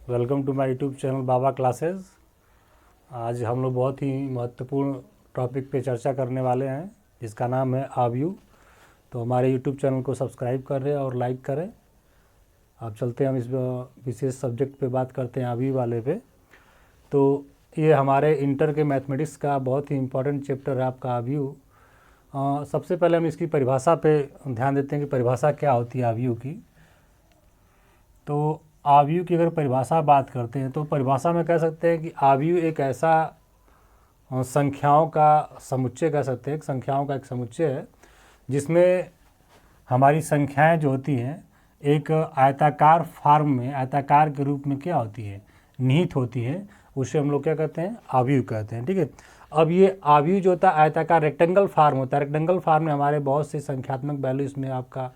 Welcome to my YouTube channel Baba Classes. आज हम लोग बहुत ही महत्वपूर्ण टॉपिक पे चर्चा करने वाले हैं जिसका नाम है आव्यूह। तो हमारे यूट्यूब चैनल को सब्सक्राइब करें और लाइक करें। अब चलते हैं, हम इस विशेष सब्जेक्ट पे बात करते हैं आव्यूह वाले पे। तो ये हमारे इंटर के मैथमेटिक्स का बहुत ही इम्पोर्टेंट चैप्टर है आपका आव्यूह। सबसे पहले हम इसकी परिभाषा पे ध्यान देते हैं कि परिभाषा क्या होती है आव्यूह की। तो आव्यूह की अगर परिभाषा बात करते हैं तो परिभाषा में कह सकते हैं कि आव्यूह एक ऐसा संख्याओं का समुच्चय कह सकते हैं, संख्याओं का एक समुच्चय है जिसमें हमारी संख्याएं जो होती हैं एक आयताकार फॉर्म में, आयताकार के रूप में क्या होती है, निहित होती है। उसे हम लोग क्या कहते हैं, आव्यूह कहते हैं। ठीक है। अब ये आव्यूह जो होता है आयताकार रेक्टेंगल फॉर्म होता है। रेक्टेंगल फॉर्म में हमारे बहुत से संख्यात्मक वैल्यू इसमें आपका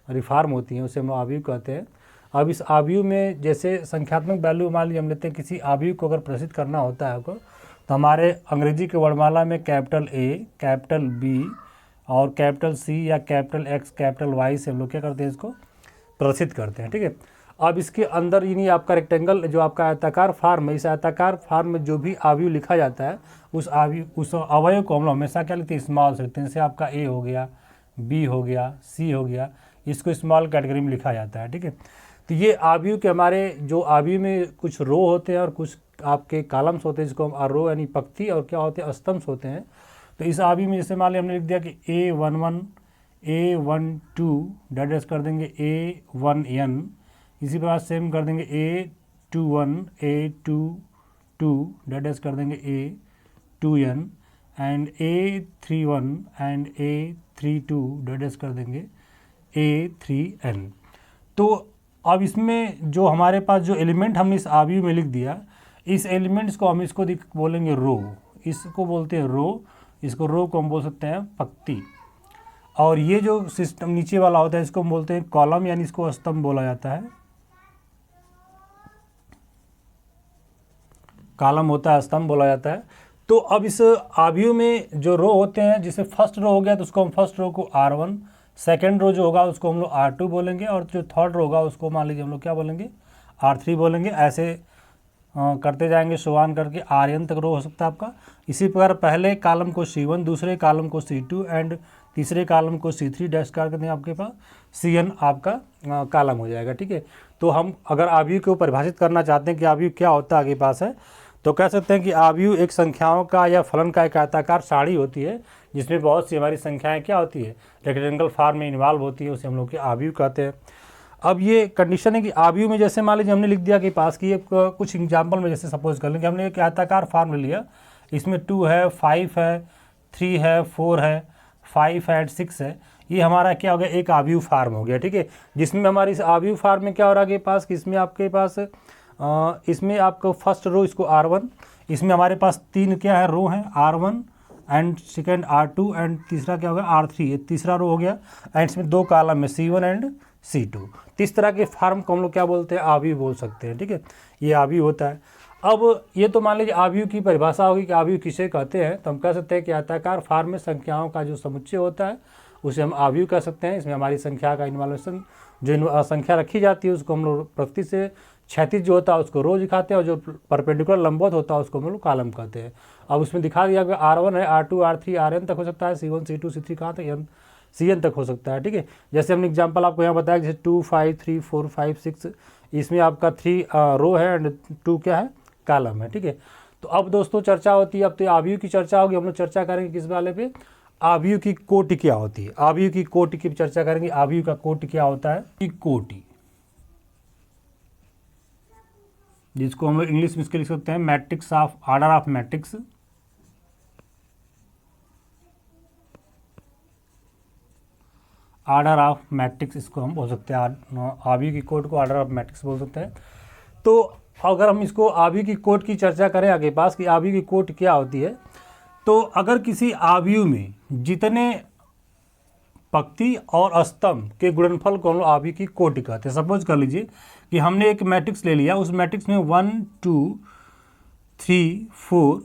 रिफॉर्म होती हैं, उसे हम लोग आव्यूह कहते हैं। अब इस आव्यूह में जैसे संख्यात्मक वैल्यू मान लीजिए हम लेते हैं, किसी आव्यूह को अगर प्रदर्शित करना होता है आपको, तो हमारे अंग्रेजी के वर्णमाला में कैपिटल ए, कैपिटल बी और कैपिटल सी या कैपिटल एक्स, कैपिटल वाई से हम लोग क्या करते हैं, इसको प्रदर्शित करते हैं। ठीक है। अब इसके अंदर यानी आपका रेक्टेंगल जो आपका आयताकार फॉर्म है, इस आयताकार फॉर्म में जो भी आव्यूह लिखा जाता है उस अवयव को हम लोग हमेशा क्या लिखते हैं, स्मॉल से लिखते हैं। जैसे आपका ए हो गया, बी हो गया, सी हो गया, इसको स्मॉल कैटेगरी में लिखा जाता है। ठीक है। तो ये आव्यूह के हमारे जो आव्यूह में कुछ रो होते हैं और कुछ आपके कॉलम्स होते हैं, जिसको हम रो यानी पंक्ति और क्या होते हैं, स्तंभ होते हैं। तो इस आव्यूह में जैसे मान लिया हमने लिख दिया कि A11 A12 डैश कर देंगे A1n, इसी प्रकार सेम कर देंगे A21 A22 डैश कर देंगे A2n and A31 and A32 dash कर देंगे A3n। तो अब इसमें जो हमारे पास जो एलिमेंट हमने इस आव्यूह में लिख दिया, इस एलिमेंट्स को हम इसको बोलेंगे रो, इसको बोलते हैं रो, इसको रो को हम बोल सकते हैं पंक्ति। और ये जो सिस्टम नीचे वाला होता है इसको हम बोलते हैं कॉलम, यानी इसको स्तंभ बोला जाता है। कॉलम होता है, स्तंभ बोला जाता है। तो अब इस आव्यूह में जो रो होते हैं, जैसे फर्स्ट रो हो गया तो उसको हम फर्स्ट रो को R1, सेकेंड रो जो होगा उसको हम लोग R2 बोलेंगे, और जो थर्ड रो होगा उसको मान लीजिए हम लोग क्या बोलेंगे, R3 बोलेंगे। ऐसे करते जाएंगे शुरुआत करके Rn तक रो हो सकता है आपका। इसी प्रकार पहले कॉलम को C1, दूसरे कॉलम को C2 एंड तीसरे कॉलम को C3 डैश कर दें, आपके पास Cn आपका कॉलम हो जाएगा। ठीक है। तो हम अगर आव्यूह को परिभाषित करना चाहते हैं कि आव्यूह क्या होता है, आगे पास है, तो कह सकते हैं कि आव्यूह एक संख्याओं का या फलन का एक आयताकार सारणी होती है जिसमें बहुत सी हमारी संख्याएं क्या होती है, रेक्टेंगल फॉर्म में इन्वॉल्व होती है, उसे हम लोग के आव्यूह कहते हैं। अब ये कंडीशन है कि आव्यूह में जैसे मान लीजिए हमने लिख दिया कि पास की कुछ एग्जाम्पल में, जैसे सपोज कर लें कि हमने एक आयताकार फॉर्म ले लिया, इसमें 2 है, 5 है, 3 है, 4 है, 5 है, 6 है। ये हमारा क्या हो गया, एक आव्यूह फॉर्म हो गया। ठीक है। जिसमें हमारी इस आव्यूह फॉर्म में क्या हो रहा है, पास कि इसमें आपके पास इसमें आपको फर्स्ट रो इसको R1, इसमें हमारे पास 3 क्या है, रो हैं, R1 and second R2 and तीसरा क्या हो गया R3, ये तीसरा रो हो गया। एंड इसमें 2 कॉलम में C1 एंड C2। तो इस तरह के फॉर्म को हम लोग क्या बोलते हैं, आव्यूह बोल सकते हैं। ठीक है। ये आव्यूह होता है। अब ये तो मान लीजिए आव्यूह की परिभाषा होगी कि आव्यूह किसे कहते हैं, तो हम कह सकते हैं कि आयताकार फॉर्म में संख्याओं का जो समुच्चय होता है उसे हम आव्यूह कह सकते हैं। इसमें हमारी संख्या का इन्वॉल्वेशन, जो संख्या रखी जाती है उसको हम लोग प्रकृति से क्षैतिज जो होता है उसको रो दिखाते हैं, और जो परपेंडिकुलर लंबवत होता है उसको हम लोग कॉलम कहते हैं। अब उसमें दिखा दिया कि R1 है, R2 R3 Rn तक हो सकता है, C1 C2 C3 कहाँ तक, Cn तक हो सकता है। ठीक है। जैसे हमने एग्जांपल आपको यहाँ बताया, जैसे 2 5 3 4 5 6, इसमें आपका 3 रो है एंड 2 क्या है, कॉलम है। ठीक है। तो अब दोस्तों चर्चा होती है, अब तो आव्यूह की चर्चा होगी। हम लोग चर्चा करेंगे किस वाले पे, आव्यूह की कोटि क्या होती है। आव्यूह की कोटि की चर्चा करेंगे। आव्यूह का कोटि क्या होता है, कोटि, जिसको हम लोग इंग्लिश में इसके लिख सकते हैं matrix of order of matrix. Order of matrix इसको हम बोल सकते हैं, आव्यूह की कोटि को ऑर्डर ऑफ मैट्रिक्स बोल सकते हैं। तो अगर हम इसको आव्यूह की कोटि की चर्चा करें आगे पास कि आव्यूह की कोटि क्या होती है, तो अगर किसी आव्यूह में जितने पंक्ति और स्तंभ के गुणनफल को हम लोग आव्यूह की कोटि कहते हैं। सपोज कर लीजिए कि हमने एक मैट्रिक्स ले लिया, उस मैट्रिक्स में 1 2 3 4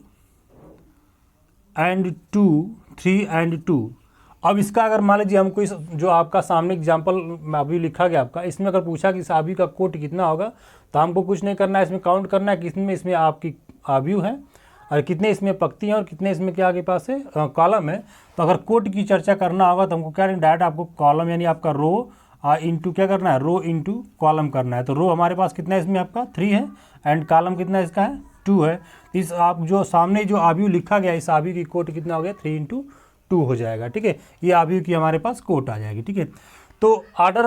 एंड 2 3 एंड 2, अब इसका अगर मान लीजिए हमको इस जो आपका सामने एग्जाम्पल अभी लिखा गया आपका, इसमें अगर पूछा कि इस आव्यूह का कोट कितना होगा, तो हमको कुछ नहीं करना है, इसमें काउंट करना है कितने इसमें आपकी आव्यूह है और कितने इसमें पंक्ति हैं और कितने इसमें क्या आगे पास है कॉलम है। तो अगर कोट की चर्चा करना होगा तो हमको क्या डायरेक्ट आपको कॉलम यानी आपका रो इंटू क्या करना है, रो इंटू कॉलम करना है। तो रो हमारे पास कितना है इसमें आपका 3 है एंड कॉलम कितना इसका है 2 है। इस आप जो सामने जो आव्यूह लिखा गया इस आव्यूह की कोट कितना हो गया 3 × 2 हो जाएगा। ठीक है, ये आव्यूह की हमारे पास कोट आ जाएगी। ठीक है, तो ऑर्डर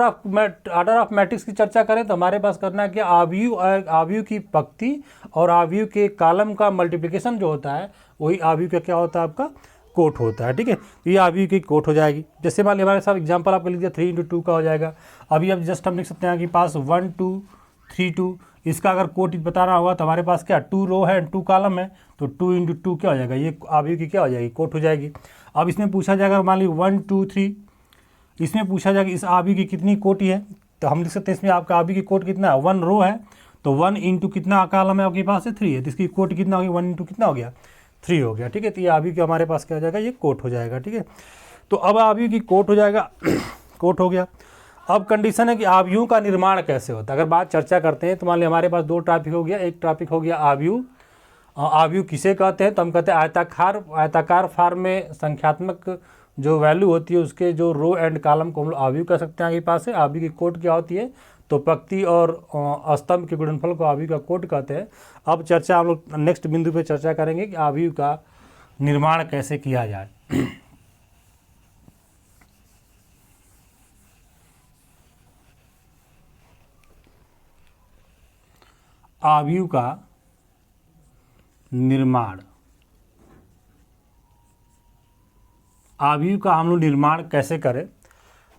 ऑफ मैट्रिक्स की चर्चा करें तो हमारे पास करना है कि आव्यूह की पंक्ति और आव्यूह के कॉलम का मल्टीप्लिकेशन जो होता है वही आव्यूह का क्या होता है आपका कोट होता है। ठीक है, तो ये आव्यूह की कोट हो जाएगी। जैसे मान लीजिए हमारे साथ एग्जांपल आपको लिख दिया 3 × 2 का हो जाएगा। अभी अब जस्ट हम लिख सकते हैं कि पास 1 2 3 2, इसका अगर कोट बताना होगा तो हमारे पास क्या 2 रो है एंड 2 कॉलम है, तो 2 × 2 क्या हो जाएगा, ये आव्यूह की क्या हो जाएगी कोट हो जाएगी। अब इसमें पूछा जाएगा मान लीजिए 1 2 3, इसमें पूछा जाएगा इस आव्यूह की कितनी कोटि है, तो हम लिख सकते हैं इसमें आपका आव्यूह की कोट कितना है 1 रो है, तो 1 × कितना कॉलम है आपके पास है 3 है, तो इसकी कोट कितना होगी 1 × कितना हो गया 3 हो गया। ठीक है, तो ये आव्यूह की हमारे पास क्या हो जाएगा, ये कोट हो जाएगा। ठीक है, तो अब आव्यूह की कोट हो जाएगा कोट हो गया। अब कंडीशन है कि आव्यूह का निर्माण कैसे होता है। अगर बात चर्चा करते हैं तो मान लीजिए हमारे पास 2 टॉपिक हो गया। एक टॉपिक हो गया आव्यूह। आव्यूह किसे कहते हैं, तो हम कहते हैं आयताकार फॉर्म में संख्यात्मक जो वैल्यू होती है उसके जो रो एंड कॉलम को हम लोग आव्यूह कह सकते हैं। आगे पास है आव्यूह की कोट क्या होती है, तो पंक्ति और स्तंभ के गुणनफल को आव्यूह का कोट कहते हैं। अब चर्चा हम लोग नेक्स्ट बिंदु पे चर्चा करेंगे कि आव्यूह का निर्माण कैसे किया जाए। आव्यूह का निर्माण, आव्यूह का हम लोग निर्माण कैसे करें,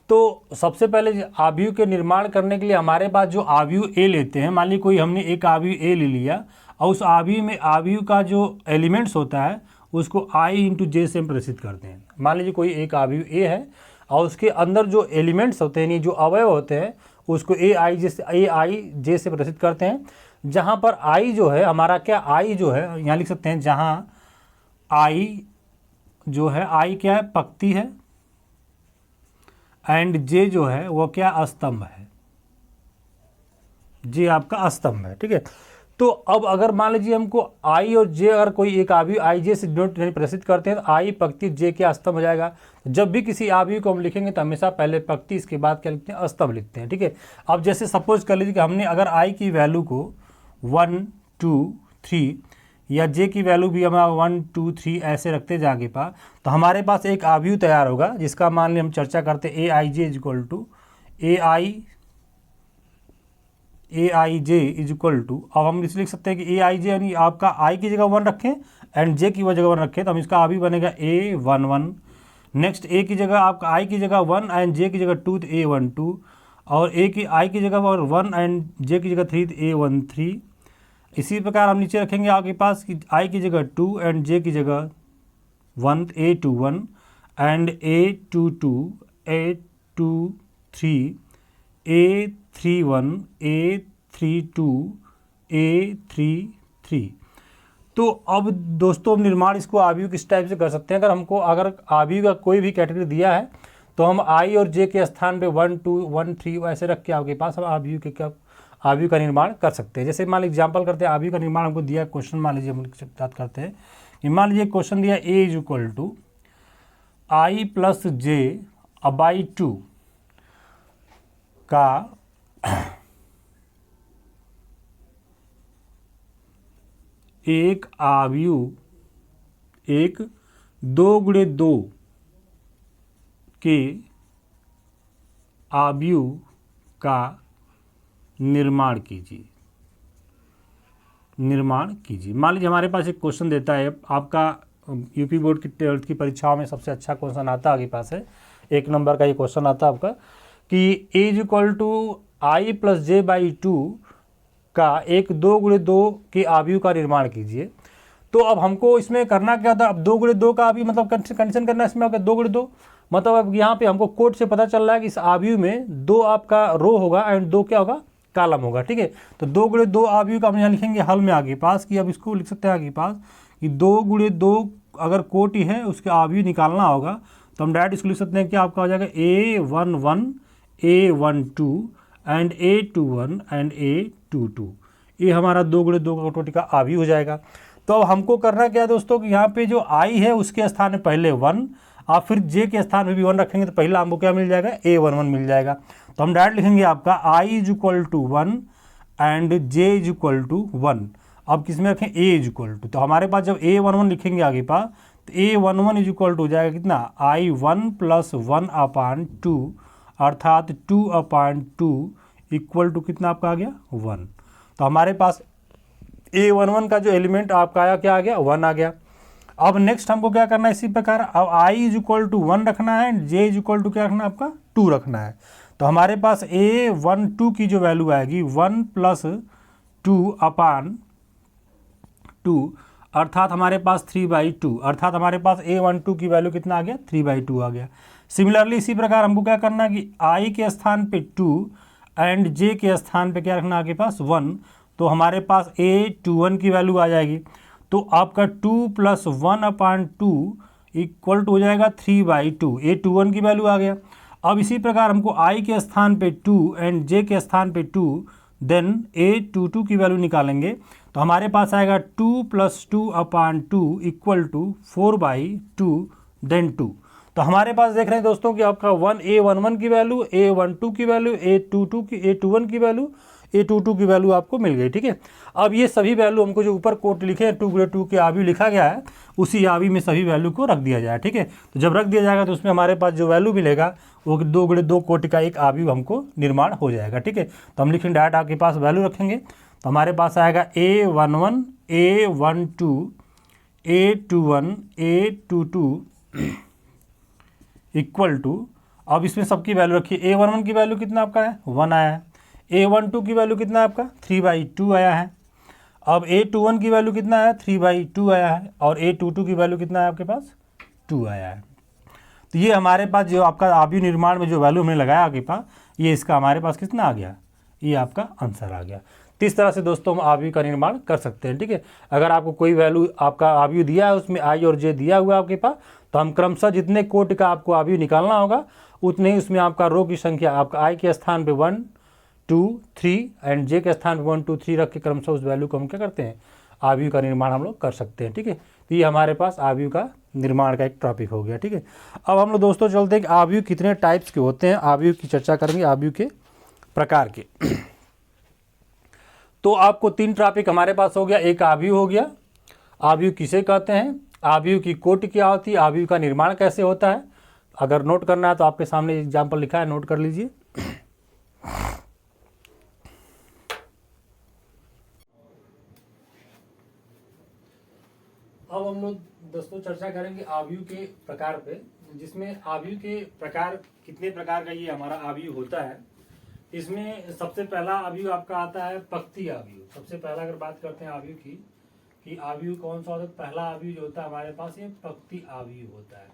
तो सबसे पहले आव्यूह के निर्माण करने के लिए हमारे पास जो आव्यूह ए लेते हैं, मान लीजिए कोई हमने एक आव्यूह ए ले लिया और उस आव्यूह में आव्यूह का जो एलिमेंट्स होता है उसको I × J से हम प्रदर्शित करते हैं। मान लीजिए कोई एक आव्यूह ए है और उसके अंदर जो एलिमेंट्स होते हैं जो अवयव होते हैं उसको AI J से प्रदर्शित करते हैं। जहाँ पर I जो है हमारा क्या I जो है यहाँ लिख सकते हैं, जहाँ I जो है I क्या है पंक्ति है एंड J जो है वो क्या स्तंभ है, J आपका स्तंभ है। ठीक है, तो अब अगर मान लीजिए हमको I और J अगर कोई एक आव्यूह I J से प्रदर्शित करते हैं तो I पंक्ति J क्या स्तंभ हो जाएगा। जब भी किसी आव्यूह को हम लिखेंगे तो हमेशा पहले पंक्ति इसके बाद क्या लिखते हैं स्तंभ लिखते हैं। ठीक है, अब जैसे सपोज कर लीजिए कि हमने अगर I की वैल्यू को 1 2 3 या J की वैल्यू भी हम 1 2 3 ऐसे रखते जाएंगे तो हमारे पास एक आव्यूह तैयार होगा जिसका मान ली हम चर्चा करते हैं AIJ इज इक्वल टू अब हम इसे लिख सकते हैं कि AIJ यानी आपका I की जगह 1 रखें एंड J की जगह 1 रखें, तो हम इसका आव्यूह बनेगा A11। नेक्स्ट A की जगह आपका I की जगह 1 एंड J की जगह 2 तो A12, और I की जगह 1 एंड J की जगह 3 तो A13। इसी प्रकार हम नीचे रखेंगे आपके पास कि I की जगह 2 एंड J की जगह 1 A21 and A22 A23 A31 A32 A33। तो अब दोस्तों हम निर्माण इसको आव्यूह किस टाइप से कर सकते हैं। अगर आव्यूह का कोई भी कैटेगरी दिया है तो हम I और J के स्थान पे 1 2 1 3 ऐसे रख के आपके पास हम आव्यूह का निर्माण कर सकते हैं। जैसे मान लीजिए एग्जाम्पल करते हैं, आव्यूह का निर्माण हमको दिया क्वेश्चन, मान लीजिए हम बात करते हैं कि मान लीजिए क्वेश्चन दिया A is equal to I + J/ 2 का एक आव्यूह 2 × 2 के आव्यूह का निर्माण कीजिए। मान लीजिए हमारे पास एक क्वेश्चन देता है आपका यूपी बोर्ड की 12th की परीक्षाओं में सबसे अच्छा क्वेश्चन आता है, आपके पास है 1 नंबर का ये क्वेश्चन आता है आपका कि A is equal to I + J/2 का एक 2 × 2 के आव्यूह का निर्माण कीजिए। तो अब हमको इसमें करना क्या था, अब 2 × 2 का आव्यूह मतलब कंडीशन करना है इसमें आपका 2 × 2 मतलब अब यहाँ पे हमको कोड से पता चल रहा है कि इस आव्यूह में 2 आपका रो होगा एंड 2 क्या होगा कॉलम होगा। ठीक है, तो 2 × 2 आव्यूह का हम यहाँ लिखेंगे हल में आगे पास कि अब इसको लिख सकते हैं आगे पास कि 2 × 2 अगर कोटि है उसके आव्यूह निकालना होगा तो हम डायरेक्ट इसको लिख सकते हैं कि आपका हो जाएगा A11 A12 and A21 and A22। ये हमारा 2 × 2 का कटौती का आवी हो जाएगा। तो अब हमको करना क्या है दोस्तों कि यहाँ पे जो I है उसके स्थान में पहले 1, आप फिर J के स्थान में भी 1 रखेंगे तो पहला हमको क्या मिल जाएगा, A11 मिल जाएगा। तो हम डायरेक्ट लिखेंगे आपका I = 1 एंड J = 1। अब किस में रखें, A = तो हमारे पास जब A11 लिखेंगे आगे पास तो A11 = हो जाएगा कितना, I1 + 1/2 अर्थात 2/2 इक्वल टू कितना आपका आ गया 1। तो हमारे पास A11 का जो एलिमेंट आपका आया क्या आ गया, 1 आ गया। अब नेक्स्ट हमको क्या करना है, इसी प्रकार अब I = 1 रखना है, J = क्या रखना है आपका 2 रखना है। तो हमारे पास A12 की जो वैल्यू आएगी 1 + 2/2 अर्थात हमारे पास 3/2, अर्थात हमारे पास A12 की वैल्यू कितना आ गया, 3/2 आ गया। सिमिलरली इसी प्रकार हमको क्या करना है कि I के स्थान पे 2 एंड J के स्थान पे क्या रखना आगे पास 1, तो हमारे पास A21 की वैल्यू आ जाएगी। तो आपका 2 + 1/2 इक्वल टू हो जाएगा 3/2, A21 की वैल्यू आ गया। अब इसी प्रकार हमको I के स्थान पे 2 एंड J के स्थान पे 2 देन A22 की वैल्यू निकालेंगे तो हमारे पास आएगा 2 + 2/2 इक्वल टू 4/2 देन 2। तो हमारे पास देख रहे हैं दोस्तों कि आपका A11 की वैल्यू, A12 की वैल्यू, A21 की वैल्यू, A22 की वैल्यू आपको मिल गई। ठीक है, अब ये सभी वैल्यू हमको जो ऊपर कोट लिखे हैं 2 × 2 के आवी लिखा गया है, उसी आवी में सभी वैल्यू को रख दिया जाए। ठीक है, तो जब रख दिया जाएगा तो उसमें हमारे पास जो वैल्यू मिलेगा वो 2 × 2 कोटि का एक आवी हमको निर्माण हो जाएगा। ठीक है, तो हम लिखेंगे डायरेक्ट आपके पास वैल्यू रखेंगे तो हमारे पास आएगा A11 A12 A21 A22 equal to, अब इसमें सबकी वैल्यू रखिए। A11 की वैल्यू कितना आपका है, 1 आया है। A12 की वैल्यू कितना है आपका, 3/2 आया है। अब A21 की वैल्यू कितना है, 3/2 आया है। और A22 की वैल्यू कितना है आपके पास, 2 आया है। तो ये हमारे पास जो आपका आवी निर्माण में जो वैल्यू हमने लगाया आपके पास, ये इसका हमारे पास कितना आ गया, ये आपका आंसर आ गया। तो इस तरह से दोस्तों हम आवी का निर्माण कर सकते हैं। ठीक है, अगर आपको कोई वैल्यू आपका आवी दिया है, उसमें I और J दिया हुआ है आपके पास, तो हम क्रमशः जितने कोटि का आपको आवी निकालना होगा उतने ही उसमें आपका रो की संख्या आपका I के स्थान पे 1 2 3 एंड J के स्थान पे 1 2 3 रख के क्रमशः उस वैल्यू को हम क्या करते हैं, आवी का निर्माण हम लोग कर सकते हैं। ठीक है, तो ये हमारे पास आवी का निर्माण का एक टॉपिक हो गया। ठीक है, अब हम लोग दोस्तों चलते हैं कि आवी कितने टाइप्स के होते हैं, आवी की चर्चा करेंगे, आवी के प्रकार के। तो आपको 3 टॉपिक हमारे पास हो गया, एक आव्यूह हो गया, आव्यूह किसे कहते हैं, आव्यूह की कोटि क्या होती है, आव्यूह का निर्माण कैसे होता है। अगर नोट करना है तो आपके सामने एग्जाम्पल लिखा है, नोट कर लीजिए। अब हम लोग दोस्तों चर्चा करेंगे आव्यूह के प्रकार पे, जिसमें आव्यूह के प्रकार कितने प्रकार का ये हमारा आव्यूह होता है। इसमें सबसे पहला आव्यूह आपका आता है पक्ति आव्यूह। सबसे पहला अगर बात करते हैं आव्यूह की कि आव्यूह कौन सा होता है, पहला आव्यूह जो होता है हमारे पास ये पक्ति आव्यूह होता है।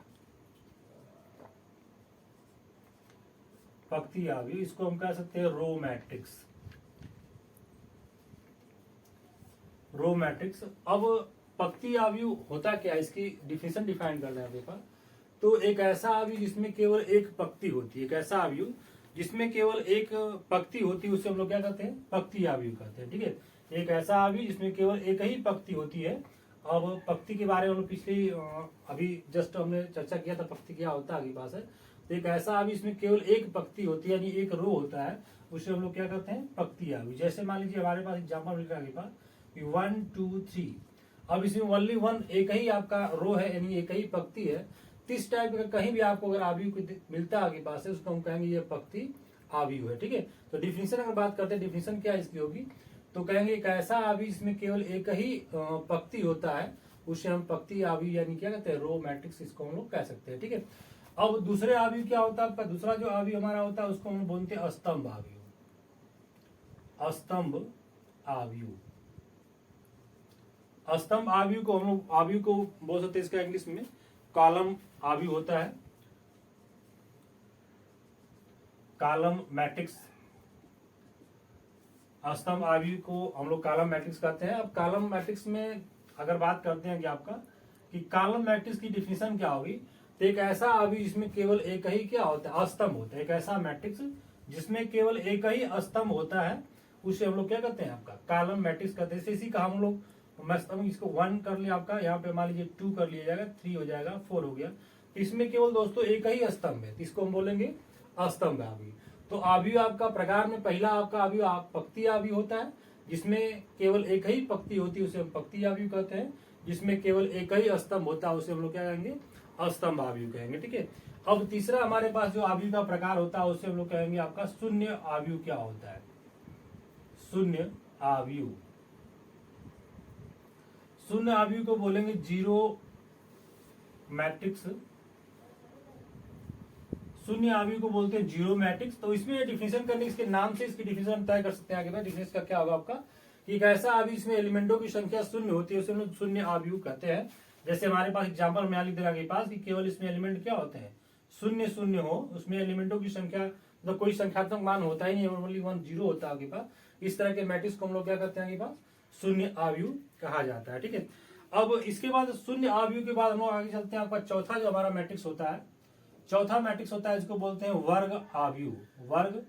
पक्ति आव्यूह, इसको हम कह सकते हैं रो मैट्रिक्स, रो मैट्रिक्स। अब पक्ति आव्यूह होता क्या है, इसकी डिफिनेशन डिफाइन करना है पेपर। तो एक ऐसा आव्यूह जिसमें केवल एक पंक्ति होती है, एक ऐसा आव्यूह जिसमें केवल एक पंक्ति होती है, उसे हम लोग क्या कहते हैं, पक्ति आव्यूह कहते हैं। ठीक है, एक ऐसा आव्यूह जिसमें केवल एक ही पंक्ति होती है। अब पंक्ति के बारे में हम लोग पिछली अभी जस्ट हमने चर्चा किया था, पंक्ति क्या होता है आगे पास है। तो एक ऐसा आव्यूह जिसमें केवल एक पंक्ति होती है, यानी एक रो होता है, उसे हम लोग क्या कहते हैं, पक्ति आव्यूह। जैसे मान लीजिए हमारे पास एग्जाम्पल मिल रहा है आगे पास 1 2 3। अब इसमें ओनली वन, एक ही आपका रो है, यानी एक ही पंक्ति है। इस टाइप का कहीं भी आपको अगर आव्यूह मिलता है आगे पास से, उसको हम कहेंगे ये पक्ति आव्यूह है। ठीक है, तो डिफिनेशन अगर बात करते हैं, डिफिनेशन क्या इसकी होगी, तो कहेंगे एक ऐसा आव्यूह जिसमें केवल एक ही पंक्ति होता है, उसे हम पक्ति आव्यूह यानी क्या कहते हैं, रो मैट्रिक्स इसको हम लोग कह सकते हैं। ठीक है, अब दूसरे आव्यूह क्या होता है आपका, दूसरा जो आव्यूह हमारा होता है उसको हम बोलते हैं स्तंभ आव्यूह। स्तंभ आव्यूह, स्तंभ आव्यूह को हम लोग आव्यूह को बोल सकते हैं, इसका इंग्लिश में कॉलम आव्यूह होता है, कॉलम मैट्रिक्स। स्तंभ आव्यूह को हम लोग कॉलम मैट्रिक्स कहते हैं। अब कॉलम मैट्रिक्स में अगर बात करते हैं कि आपका कि कॉलम मैट्रिक्स की डिफिनेशन क्या होगी, तो एक ऐसा अभी जिसमें केवल एक ही क्या होता है, अस्तंभ होता है। एक ऐसा मैट्रिक्स जिसमें केवल एक ही स्तंभ होता है उसे हम लोग क्या कहते हैं, आपका कॉलम मैट्रिक्स कहते हैं। इसी का हम लोग, मैं इसको 1 कर लिया आपका, यहाँ पे मान लीजिए 2 कर लिया जाएगा, 3 हो जाएगा, 4 हो गया। इसमें केवल दोस्तों एक ही स्तंभ है, इसको हम बोलेंगे अस्तंभ आव्यूह। तो आव्यूह आपका प्रकार में पहला आपका आव्यूह पंक्ति आव्यूह होता है, जिसमें केवल एक ही पंक्ति होती है उसे हम पंक्ति आव्यूह कहते हैं। जिसमें केवल एक ही स्तंभ होता है उसे हम लोग क्या कहेंगे, अस्तंभ आव्यूह कहेंगे। ठीक है। अब तीसरा हमारे पास जो आव्यूह का प्रकार होता है उसे हम लोग कहेंगे आपका शून्य आव्यूह। क्या होता है, शून्य आव्यूह। शून्य आव्यूह को बोलेंगे जीरो मैट्रिक्स। शून्य आव्यूह को बोलते हैं जीरो मैट्रिक्स। तो इसमें डिफिनेशन करने, इसके नाम से इसकी डिफिनेशन तय कर सकते हैं। आगे डिफिनेशन का क्या होगा आपका, कि एक ऐसा आव्यूह इसमें एलिमेंटों की संख्या शून्य होती है उसे हम लोग शून्य आव्यूह कहते हैं। जैसे हमारे पास एग्जाम्पल में लिख देगा आपके पास कि केवल इसमें एलिमेंट क्या होते हैं, शून्य शून्य हो, उसमें एलिमेंटों की संख्या मतलब कोई संख्यात्मक मान होता ही नहीं, ओनली 1 0 होता है आपके पास। इस तरह के मैट्रिक्स को हम लोग क्या करते हैं, आपके पास शून्य आव्यूह कहा जाता है। ठीक है। अब इसके बाद शून्य आव्यूह के बाद हम लोग आगे चलते हैं। आपका चौथा जो हमारा मैट्रिक्स होता है, चौथा मैट्रिक्स होता है इसको बोलते हैं वर्ग आव्यूह। वर्ग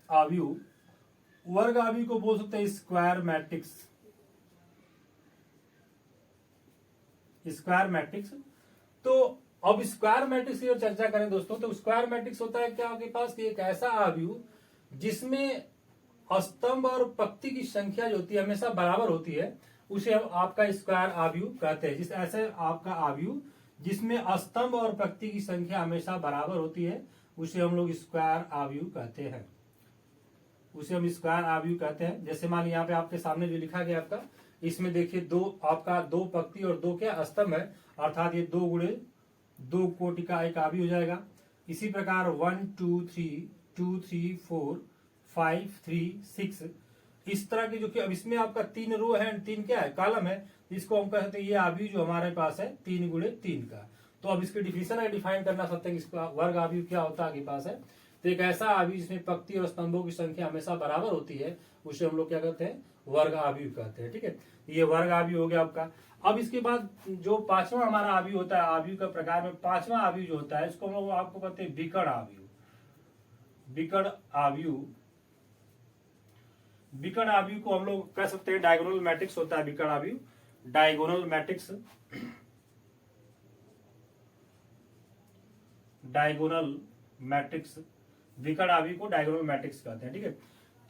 आव्यूह, वर्ग आव्यूह को बोल सकते हैं स्क्वायर मैट्रिक्स। Square matrix. तो अब स्क्वायर मैट्रिक्स की चर्चा करें दोस्तों, तो स्क्वायर मैट्रिक्स होता है क्या आपके पास, कि एक ऐसा आव्यूह जिसमें स्तंभ और पंक्ति की संख्या जो होती है हमेशा बराबर होती है, उसे हम आपका स्क्वायर आव्यूह कहते हैं। जिस ऐसे आपका आव्यूह जिसमें स्तंभ और पंक्ति की संख्या हमेशा बराबर होती है उसे हम लोग स्क्वायर आव्यूह कहते हैं। उसे हम स्क्वायर आव्यूह कहते हैं। जैसे मान लीजिए यहाँ पे आपके सामने जो लिखा गया आपका, इसमें देखिए दो पंक्ति और दो क्या स्तंभ है, अर्थात ये 2 गुणे 2 कोटि का एक आव्यूह हो जाएगा। इसी प्रकार 1 2 3 2 3 4 5 3 6 इस तरह की जो कि अब इसमें आपका 3 रो है, 3 क्या है, कॉलम है, जिसको हम कहते हैं ये आव्यूह जो हमारे पास है 3 गुणे 3 का। तो अब इसके डिफिनेशन है, डिफाइन करना सकते हैं इसका वर्ग आव्यूह क्या होता है आपके पास है। तो एक ऐसा आव्यूह जिसमें पंक्ति और स्तंभों की संख्या हमेशा बराबर होती है उसे हम लोग क्या कहते हैं, वर्ग आव्यूह कहते हैं। ठीक है। ये वर्ग आव्यूह हो गया आपका। अब इसके बाद जो पांचवा हमारा आव्यूह होता है, आव्यूह का प्रकार में पांचवा आव्यूह जो होता है इसको हम लोग आपको कहते हैं विकर्ण आव्यूह। विकर्ण आव्यूह, विकर्ण आव्यूह को हम लोग कह सकते हैं डायगोनल मैट्रिक्स होता है विकर्ण आव्यूह, डायगोनल मैट्रिक्स। डायगोनल मैट्रिक्स, विकर्ण आव्यूह को डायगोनल मैट्रिक्स कहते हैं। ठीक है।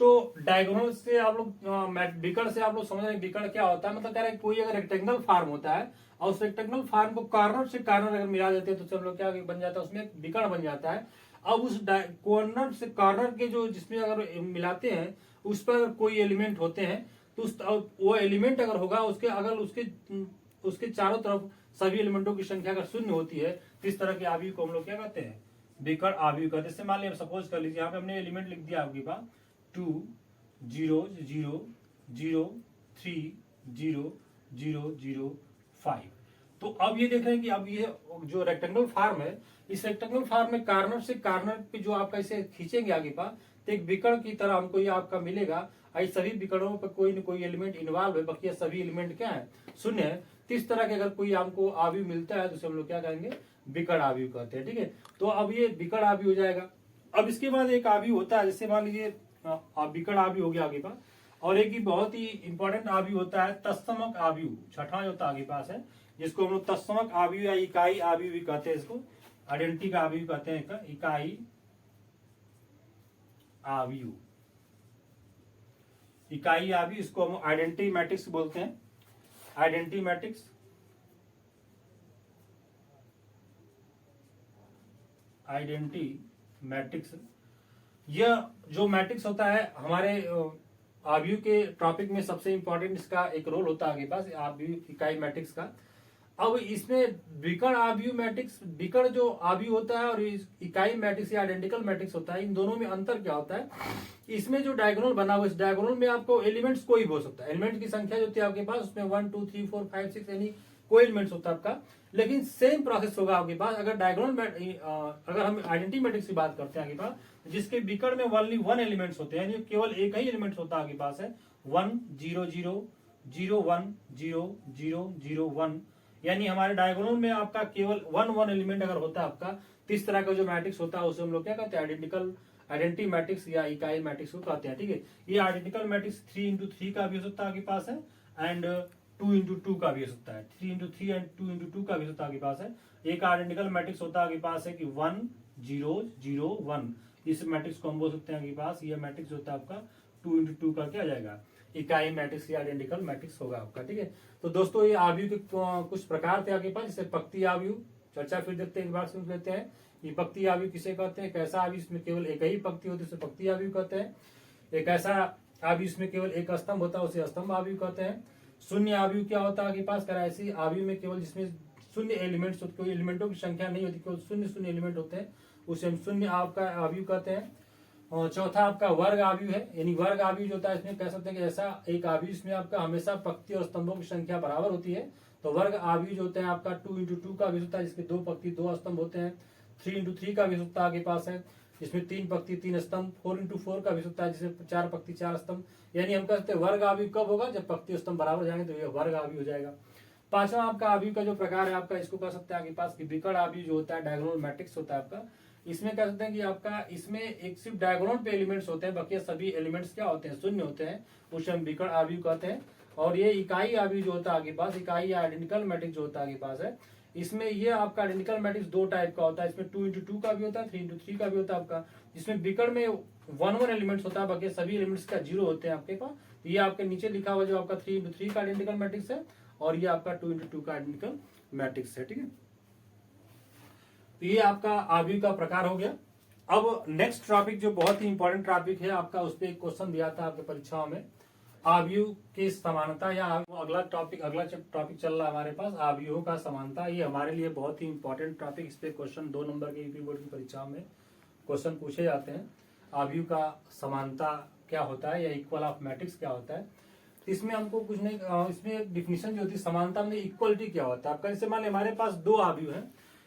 तो डायगोनल से आप लोग, विकर्ण से आप लोग समझ रहे हैं विकर्ण क्या होता है, मतलब कह रहे हैं कोई अगर रेक्टेंगल फॉर्म होता है और उस रेक्टेंगल फॉर्म को कॉर्नर से कॉर्नर अगर मिला देते हैं तो हम लोग क्या बन जाता है, उसमें एक विकर्ण बन जाता है। अब उस कॉर्नर से कॉर्नर के जो जिसमें अगर मिलाते हैं उस पर कोई एलिमेंट होते हैं तो वो एलिमेंट अगर होगा उसके चारों तरफ सभी एलिमेंटों की संख्या अगर शून्य होती है तो इस तरह के आव्यूह को हम लोग क्या कहते हैं, विकर्ण आव्यूह कहते हैं। जैसे मान लिया सपोज कर लीजिए यहाँ पे हमने एलिमेंट लिख दिया आपके पास 2 0 0 0 3 0 0 0 5। तो अब ये देख रहे हैं कि अब ये जो रेक्टेंगल फॉर्म है, इस रेक्टेंगल फॉर्म में कॉर्नर से कॉर्नर पे जो आपका इसे खींचेंगे आगे पास तो एक विकर्ण की तरह हमको ये आपका मिलेगा। इस सभी विकर्णों पर कोई न कोई एलिमेंट इन्वॉल्व है, बाकी सभी एलिमेंट क्या है, शून्य है। तो इस तरह के अगर कोई हमको आव्यूह मिलता है तो उसे हम लोग क्या कहेंगे, विकर्ण आव्यूह कहते हैं। ठीक है। तो अब ये विकर्ण आव्यूह हो जाएगा। अब इसके बाद एक आव्यूह होता है, जैसे मान लीजिए विकर्ण आव्यूह हो गया आगे पास, और एक ही बहुत ही इंपॉर्टेंट आव्यूह होता है तत्समक आव्यूह। छठा जो होता है आगे पास है, जिसको हम लोग तत्समक आव्यूह या इकाई आव्यूह भी कहते हैं, इसको आइडेंटिटी का आव्यूह कहते हैं, इकाई आव्यूह। इकाई आव्यूह, इसको हम आइडेंटिटी मैट्रिक्स बोलते हैं, आइडेंटिटी मैट्रिक्स। आइडेंटिटी मैट्रिक्स, यह जो मैट्रिक्स होता है हमारे आव्यूह के टॉपिक में सबसे इंपॉर्टेंट इसका एक रोल होता है आगे पास आव्यूह इकाई मैट्रिक्स का। अब इसमें विकर्ण आव्यूह मैट्रिक्स, विकर्ण जो आव्यूह होता है और इकाई मैट्रिक्स या आइडेंटिकल मैट्रिक्स होता है, इन दोनों में अंतर क्या होता है, इसमें जो डायगोनल बना हुआ है, इस डायगोनल में आपको एलिमेंट्स कोई भी हो सकता है। एलिमेंट की संख्या जो होती है आपके पास उसमें 1 2 3 4 5 6 यानी कोई एलिमेंट्स होता है आपका, लेकिन सेम प्रोसेस होगा आपके पास अगर डायगोनल अगर हम आइडेंटिटी मैट्रिक्स की बात करते हैं आपके पास, जिसके विकर्ण में ओनली 1 एलिमेंट्स होते हैं, केवल एक ही एलिमेंट्स होता है आपके पास है 1 0 0 0 1 0 0 0 1 यानी हमारे डायगोनल में आपका केवल वन एलिमेंट अगर होता है आपका, तो इस तरह का जो मैट्रिक्स होता है उसे हम लोग क्या कहते हैं, आइडेंटिटी मैट्रिक्स या इकाई मैट्रिक्स को कहते हैं। ठीक है, ये आइडेंटिकल मैट्रिक्स 3x3 का भी हो सकता है आपके पास है, एंड 2x2 का भी हो सकता है, 3x3 एंड 2x2 का भी हो सकता है आपके पास है। एक आइडेंटिकल मैट्रिक्स होता है आपके पास है कि 1 0 0 1, इस मैट्रिक्स को हम बोल सकते हैं आपके पास ये मैट्रिक्स होता है आपका 2x2 करके आ जाएगा, इकाई मैट्रिक्स या आइडेंटिकल मैट्रिक्स होगा आपका। ठीक है, तो दोस्तों ये आव्यूह के कुछ प्रकार थे आपके पास, जैसे पक्ति आव्यूह, चर्चा फिर देखते हैं, एक बार सुन लेते हैं। ये पक्ति आव्यूह किसे कहते हैं, कैसा आव्यूह इसमें केवल एक ही पक्ति होती है उसे पक्ति आव्यूह कहते हैं। एक ऐसा आव्यूह इसमें केवल एक स्तंभ होता है उसे स्तंभ आव्यूह कहते हैं। शून्य आव्यूह क्या होता है आपके पास, करा ऐसी आव्यूह में केवल जिसमें शून्य एलिमेंट्स, कोई एलिमेंटों की संख्या नहीं होती, केवल शून्य शून्य एलिमेंट होते हैं, उसे हम शून्य आपका आव्यूह कहते हैं। और चौथा आपका वर्ग आव्यूह है, यानी वर्ग आव्यूह जो होता है इसमें कह सकते हैं कि ऐसा एक आव्यूह इसमें आपका हमेशा पंक्ति और स्तंभों की संख्या बराबर होती है। तो वर्ग आव्यूह जो होता है आपका 2x2 का भी होता है, जिसके 2 पंक्ति 2 स्तंभ होते हैं। 3x3 का भी होता है आपके पास है, जिसमें 3 पंक्ति 3 स्तंभ। 4x4 का भी होता है, जिसमें 4 पंक्ति 4 स्तंभ। यानी हम कहते हैं वर्ग आव्यूह कब होगा, जब पंक्ति स्तंभ बराबर हो जाएंगे, तो ये वर्ग आव्यूह हो जाएगा। पांचवा आपका आव्यूह का जो प्रकार है आपका, इसको कह सकते हैं आपके पास कि विकर्ण आव्यूह जो होता है, डायगोनल मैट्रिक्स होता है आपका। इसमें कह सकते हैं कि आपका इसमें एक सिर्फ डायगोनल पे एलिमेंट्स होते हैं, बाकी सभी एलिमेंट्स क्या होते हैं, शून्य होते हैं, उसे हम विकर्ण आव्यूह कहते हैं। और ये इकाई आव्यूह जो होता है आपके पास, इकाई या आइडेंटिकल मैट्रिक्स जो होता है आपके पास है, इसमें ये आपका आइडेंटिकल मैट्रिक्स 2 टाइप का होता है। इसमें 2x2 का भी होता है, 3x3 का भी होता है आपका, जिसमें विकर्ण में 1 एलिमेंट्स होता है, बाकी सभी एलिमेंट्स का 0 होते हैं आपके पास। ये आपके नीचे लिखा हुआ जो आपका 3x3 का आइडेंटिकल मैट्रिक्स है, और ये आपका 2x2 का आइडेंटिकल मैट्रिक्स है। ठीक है, तो ये आपका आव्यूह का प्रकार हो गया। अब नेक्स्ट टॉपिक जो बहुत ही इंपॉर्टेंट टॉपिक है आपका, उस पर एक क्वेश्चन दिया था आपके परीक्षाओं में, आव्यूह की समानता, या अगला टॉपिक चल रहा है हमारे पास, आव्यूहों का समानता। ये हमारे लिए बहुत ही इंपॉर्टेंट टॉपिक, इस पे क्वेश्चन 2 नंबर के यूपी बोर्ड की परीक्षाओं में क्वेश्चन पूछे जाते हैं। आव्यूह का समानता क्या होता है, या इक्वल ऑफ मैट्रिक्स क्या होता है। इसमें हमको कुछ नहीं, इसमें एक डिफिनेशन जो होती है समानता में, इक्वलिटी क्या होता है आपका। जैसे मान लीजिए हमारे पास 2 आव्यूह है,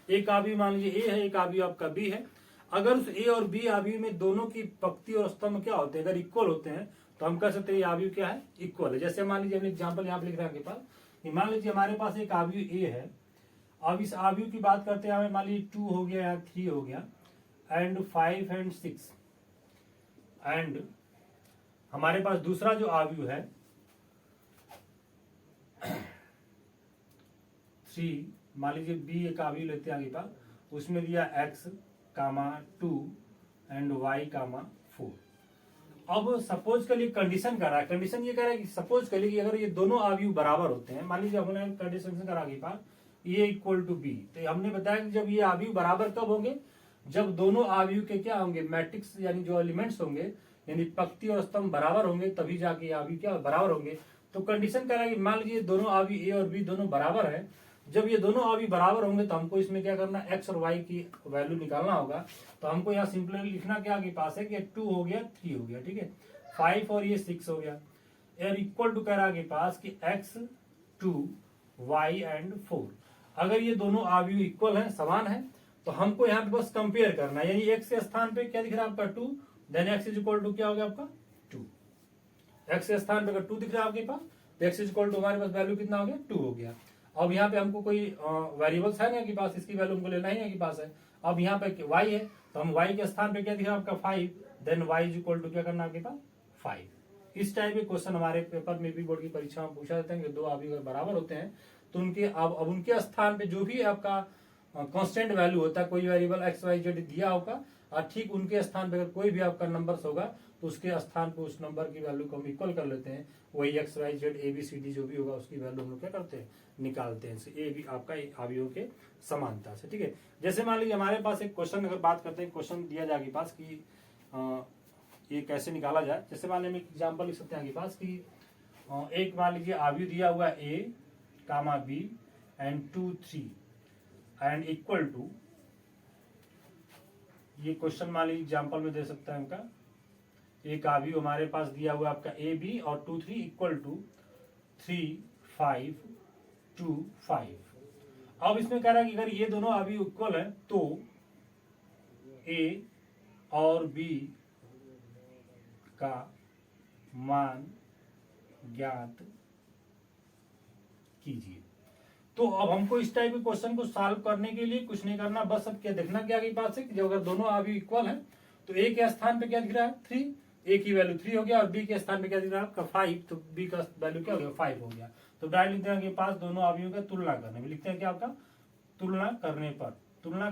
एक आव्यूह मान लीजिए ए है, एक आव्यूह आपका बी है। अगर उस ए और बी आव्यूह में दोनों की पंक्ति और स्तंभ क्या होते हैं, अगर इक्वल होते हैं, तो हम कह सकते हैं ये आव्यूह क्या है, इक्वल है। जैसे मान लीजिए एग्जाम्पल यहाँ पे लिख रहे हैं आपके पास, मान लीजिए हमारे पास एक आव्यूह ए है। अब इस आव्यूह की बात करते हैं, मान लीजिए 2 हो गया या 3 हो गया, एंड 5 एंड 6। एंड हमारे पास दूसरा जो आव्यूह है 3, मान लीजिए बी एक आव्यूह लेते हैं आगे पास, उसमें दिया x, 2 एंड y, 4। अब सपोज के लिए कंडीशन कर रहा है, कंडीशन ये कह रहा है कि सपोज कर लिए कि अगर ये दोनों आव्यूह बराबर होते हैं, मान लीजिए हमने कंडीशन करा आगे पास ए इक्वल टू बी, तो हमने बताया कि जब ये आव्यूह बराबर कब होंगे, जब दोनों आव्यूह के क्या होंगे, मैट्रिक्स यानी जो एलिमेंट्स होंगे, यानी पंक्ति और स्तंभ बराबर होंगे, तभी जाके आव्यूह क्या बराबर होंगे। तो कंडीशन कह रहा है कि मान लीजिए दोनों आव्यूह ए और बी दोनों बराबर है, जब ये दोनों आव्यूह बराबर होंगे तो हमको इसमें क्या करना, एक्स और वाई की वैल्यू निकालना होगा। तो हमको यहाँ सिंपली लिखना क्या आगे पास है कि 2 हो गया, 3 हो गया, ठीक है, 5 और ये 6 हो गया, और इक्वल टू कह रहा आगे पास कि x, 2, y एंड 4। अगर ये दोनों आव्यूह इक्वल हैं, समान है, तो हमको यहाँ पे बस कंपेयर करना है, यानी x के स्थान पे क्या दिख रहा है आपका 2, then x is equal to क्या हो गया आपका 2। x के स्थान पे अगर 2 दिख रहा है आपके पास, तो x इज इक्वल टू हमारे पास वैल्यू कितना हो गया, 2 हो गया। अब यहाँ पे हमको कोई वेरिएबल्स है ना कि पास, इसकी वैल्यू हमको लेना ही है कि पास है। अब यहाँ पे y है, तो हम y के स्थान पे क्या दिख रहा है आपका 5, then y is equal to क्या करना आपके पास 5। इस टाइप के क्वेश्चन हमारे पेपर में भी बोर्ड की परीक्षा में पूछा जाता है कि दो आव्यूह अगर बराबर होते हैं, तो उनके अब उनके स्थान पे जो भी आपका कांस्टेंट वैल्यू होता है, कोई वेरिएबल एक्स वाई जेड दिया होगा, और ठीक उनके स्थान पे अगर कोई भी आपका नंबर्स होगा, तो उसके स्थान पे उस नंबर की वैल्यू को हम इक्वल कर लेते हैं। वही X Y Z A B C D जो भी होगा उसकी वैल्यू हम लोग क्या करते हैं, निकालते हैं। ये भी आपका आव्यूह के समानता से, ठीक है। जैसे मान लीजिए हमारे पास एक क्वेश्चन अगर बात करते हैं, क्वेश्चन दिया जाए आपके पास कि ये कैसे निकाला जाए। जैसे मान लीजिए एग्जाम्पल लिख सकते हैं आपके पास कि एक मान लीजिए आव्यूह दिया हुआ A comma B and 2 3 and equal to, ये क्वेश्चन मान लीजिए एग्जाम्पल में दे सकता है उनका, एक आव्यूह हमारे पास दिया हुआ आपका ए बी और 2 3 इक्वल टू 3 5 2 5। अब इसमें कह रहा है कि अगर ये दोनों आव्यूह इक्वल है तो ए और बी का मान ज्ञात कीजिए। तो अब हमको इस टाइप के क्वेश्चन को सॉल्व करने के लिए कुछ नहीं करना, बस अब क्या देखना क्या आपके पास है कि जब अगर दोनों अवयव इक्वल है तो ए के स्थान पे क्या दिख रहा है 3, ए की वैल्यू 3 हो गया, और बी के स्थान पे क्या दिख रहा है आपका 5, तो बी का वैल्यू क्या हो गया 5 हो गया। तो डायरेक्ट लिखते हैं आपके पास दोनों अवयवों का तुलना करने में, लिखते हैं क्या आपका तुलना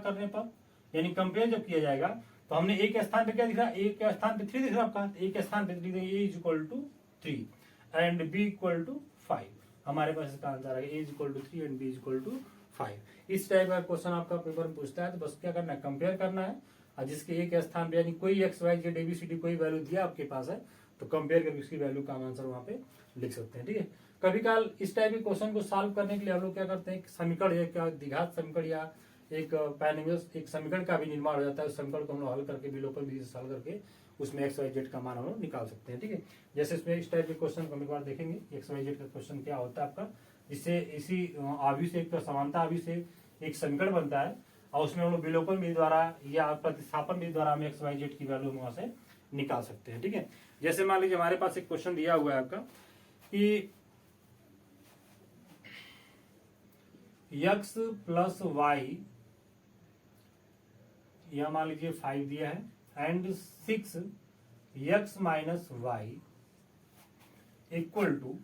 करने पर यानी कंपेयर जब किया जाएगा तो हमने ए के स्थान पे क्या दिख रहा है, ए के स्थान पे 3 दिख रहा है आपका, ए के स्थान पे लिख देंगे A is equal to 3 and B equal to 5। हमारे पास इसका आंसर है A is equal to 3 and B is equal to 5। इस टाइप का क्वेश्चन आपका पेपर में पूछता है तो बस क्या करना है, कंपेयर करना है, और जिसके ए के स्थान पे यानी कोई एक्स वाई जेड एबीसीडी कोई वैल्यू दिया आपके पास है तो कंपेयर करके उसकी वैल्यू का आंसर वहां पे लिख सकते हैं। ठीक है, कभी काल इस टाइप के क्वेश्चन को सॉल्व करने के लिए हम लोग क्या करते हैं, समीकरण या क्या द्विघात समीकरण या एक पैरामीटर्स एक समीकरण का भी निर्माण हो जाता है, उस समीकरण को हम लोग हल करके विलोपन विधि से हल करके उसमें एक्स वाई जेड का मान हम लोग निकाल सकते हैं। ठीक है, जैसे इसमें इस टाइप के क्वेश्चन को हम एक बार देखेंगे, एक्स वाई जेड का क्वेश्चन क्या होता है आपका, जिससे इसी आव्यूह से एक समानता आव्यूह से एक समीकरण बनता है और उसमें हम लोग विलोपन विधि द्वारा या प्रतिस्थापन विधि द्वारा हम एक्स वाई जेड की वैल्यू वहां से निकाल सकते हैं। ठीक है, जैसे मान लीजिए हमारे पास एक क्वेश्चन दिया हुआ है आपका कि x प्लस वाई, यह मान लीजिए 5 दिया है and 6 x minus Y equal to,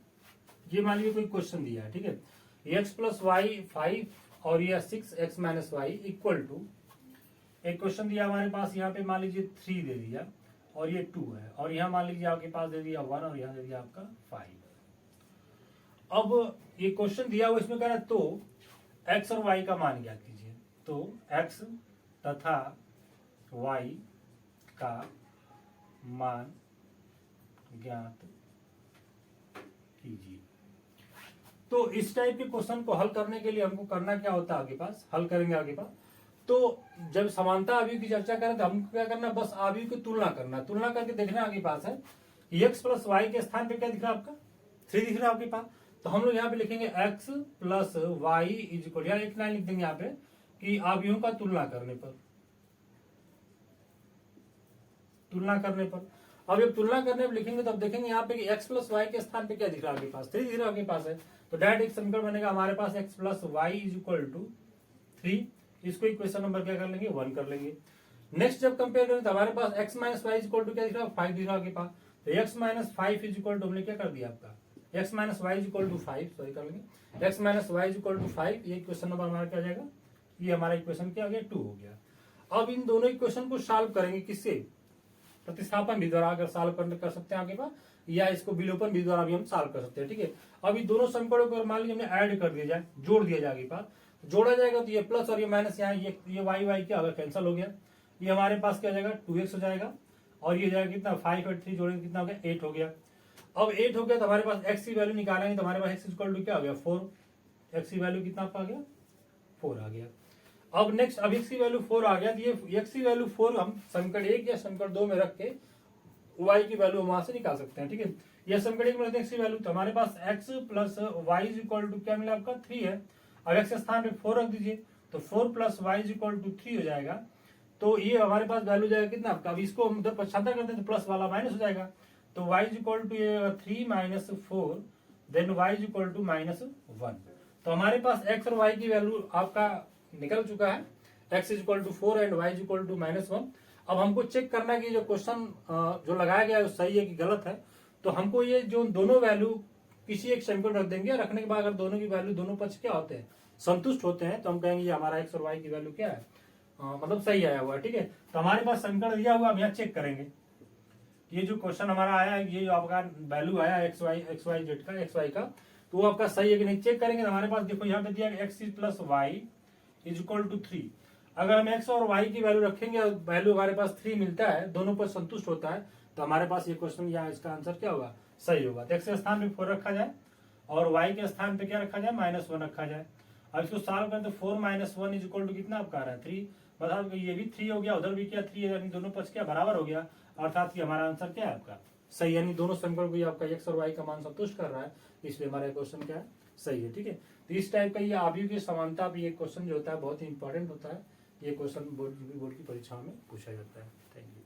ये मान लीजिए कोई क्वेश्चन दिया है। ठीक है, x प्लस वाई 5 और यह 6 x minus Y equal to, एक क्वेश्चन दिया हमारे पास यहाँ पे मान लीजिए 3 दे दिया और ये 2 है, और यहाँ मान लीजिए आपके पास दे दिया 1 और यहाँ दे दिया आपका 5। अब ये क्वेश्चन दिया हुआ इसमें कह रहा है तो x और y का मान ज्ञात कीजिए, तो x तथा y का मान ज्ञात कीजिए। तो इस टाइप के क्वेश्चन को हल करने के लिए हमको करना क्या होता है, आगे पास हल करेंगे आगे पास। तो जब समानता अवयव की चर्चा करें तो हमको क्या करना, बस अवयव की तुलना करना, तुलना करके देखना आगे पास है x प्लस वाई के स्थान पे क्या दिख रहा है आपका 3 दिख रहा है आपके पास, तो हम लोग यहाँ पे लिखेंगे x plus Y is equal, या एक लाइन लिख देंगे यहाँ पे कि अवयवों का तुलना करने पर, अब जब तुलना करने पर लिखेंगे तो अब देखेंगे यहाँ पे कि x प्लस वाई के स्थान पे क्या दिख रहा है आपके पास 3 दिख रहा है आपके पास है, तो डायरेक्ट एक समीकरण बनेगा हमारे पास x plus Y is equal to 3, इसको इक्वेशन नंबर क्या कर लेंगे 1 कर लेंगे। नेक्स्ट जब कंपेयर करें तो हमारे पास x minus Y is equal to क्या दिख रहा है 5 दिख रहा है आपके पास, तो x minus 5 is equal to हमने क्या कर दिया आपका x minus Y is equal to 5, sorry कर लेंगे x minus Y is equal to 5, ये इक्वेशन नंबर हमारा क्या हो जाएगा, ये हमारा इक्वेशन क्या हो गया 2 हो गया। अब इन दोनों इक्वेशन को सॉल्व करेंगे किससे, प्रतिस्थापन विधि द्वारा अगर सॉल्व कर सकते हैं आगे पास, या इसको विलोपन विधि द्वारा भी हम सॉल्व कर सकते हैं। ठीक है, अब इन दोनों समीकरणों को मान लीजिए हमने ऐड कर दिया जाए, जोड़ दिया जाए आगे पास, जोड़ा जाएगा तो ये प्लस और ये माइनस, यहाँ ये वाई क्या होगा कैंसिल हो गया, ये हमारे पास क्या हो जाएगा 2x हो जाएगा, और ये जाएगा कितना 5 और 3 जोड़ेंगे कितना हो गया 8 हो गया। अब 8 हो गया तो हमारे पास x की वैल्यू निकालेंगे तो हमारे पास x इक्वल टू क्या हो गया 4, x की वैल्यू कितना आपका आ गया 4 आ गया। अब नेक्स्ट अब x की वैल्यू 4 आ गया, तो ये x की वैल्यू 4 हम समीकरण 1 या समीकरण 2 में रख के y की वैल्यू वहां से निकाल सकते हैं। ठीक है, यह समीकरण 1 में रखते हैं x की वैल्यू, तो हमारे पास x plus Y is equal to क्या मिला आपका 3 है, अब x के स्थान पे 4 रख दीजिए तो 4 plus Y is equal to 3 हो जाएगा, तो ये हमारे पास वैल्यू जाएगा कितना आपका, अब इसको हम उधर पछाता करते हैं तो प्लस वाला माइनस हो जाएगा, तो y इज इक्वल टू ये 3 minus 4 then y is equal to minus 1। तो हमारे पास x और y की वैल्यू आपका निकल चुका है, x is equal to 4 and y is equal to minus 1। अब हमको चेक करना है कि जो क्वेश्चन जो लगाया गया है सही है कि गलत है, तो हमको ये जो दोनों वैल्यू किसी एक समीकरण रख देंगे, रखने के बाद अगर दोनों की वैल्यू दोनों पक्ष क्या होते हैं संतुष्ट होते हैं तो हम कहेंगे ये हमारा x और y की वैल्यू क्या है मतलब सही आया हुआ है। ठीक है, तो हमारे पास समीकरण दिया हुआ, हम यहाँ चेक करेंगे ये जो क्वेश्चन हमारा आया है, ये जो आपका वैल्यू आया एक्स वाई जेड का एक्स वाई का, तो वो आपका सही है कि नहीं चेक करेंगे। तो हमारे पास देखो यहाँ पे दिया X plus Y is equal to 3, अगर हम एक्स और वाई की वैल्यू रखेंगे और वैल्यू हमारे पास 3 मिलता है, दोनों पर संतुष्ट होता है, तो हमारे पास ये क्वेश्चन यहाँ इसका आंसर क्या होगा सही होगा। तो एक्स के स्थान पे 4 रखा जाए और वाई के स्थान पे क्या रखा जाए -1 रखा जाए। अब इसको सॉल्व करें तो 4 - 1 इज इक्वल टू कितना आपका आ रहा है 3, मतलब ये भी 3 हो गया, उधर भी क्या 3 है, यानी दोनों पक्ष क्या बराबर हो गया, अर्थात कि हमारा आंसर क्या है आपका सही, यानी दोनों समीकरण को आपका एक्स और वाई का मान संतुष्ट कर रहा है, इसलिए हमारा क्वेश्चन क्या है सही है। ठीक है, तो इस टाइप का ये आव्यूह की समानता भी एक क्वेश्चन जो होता है बहुत ही इंपॉर्टेंट होता है, ये क्वेश्चन बोर्ड की परीक्षा में पूछा जाता है। Thank you.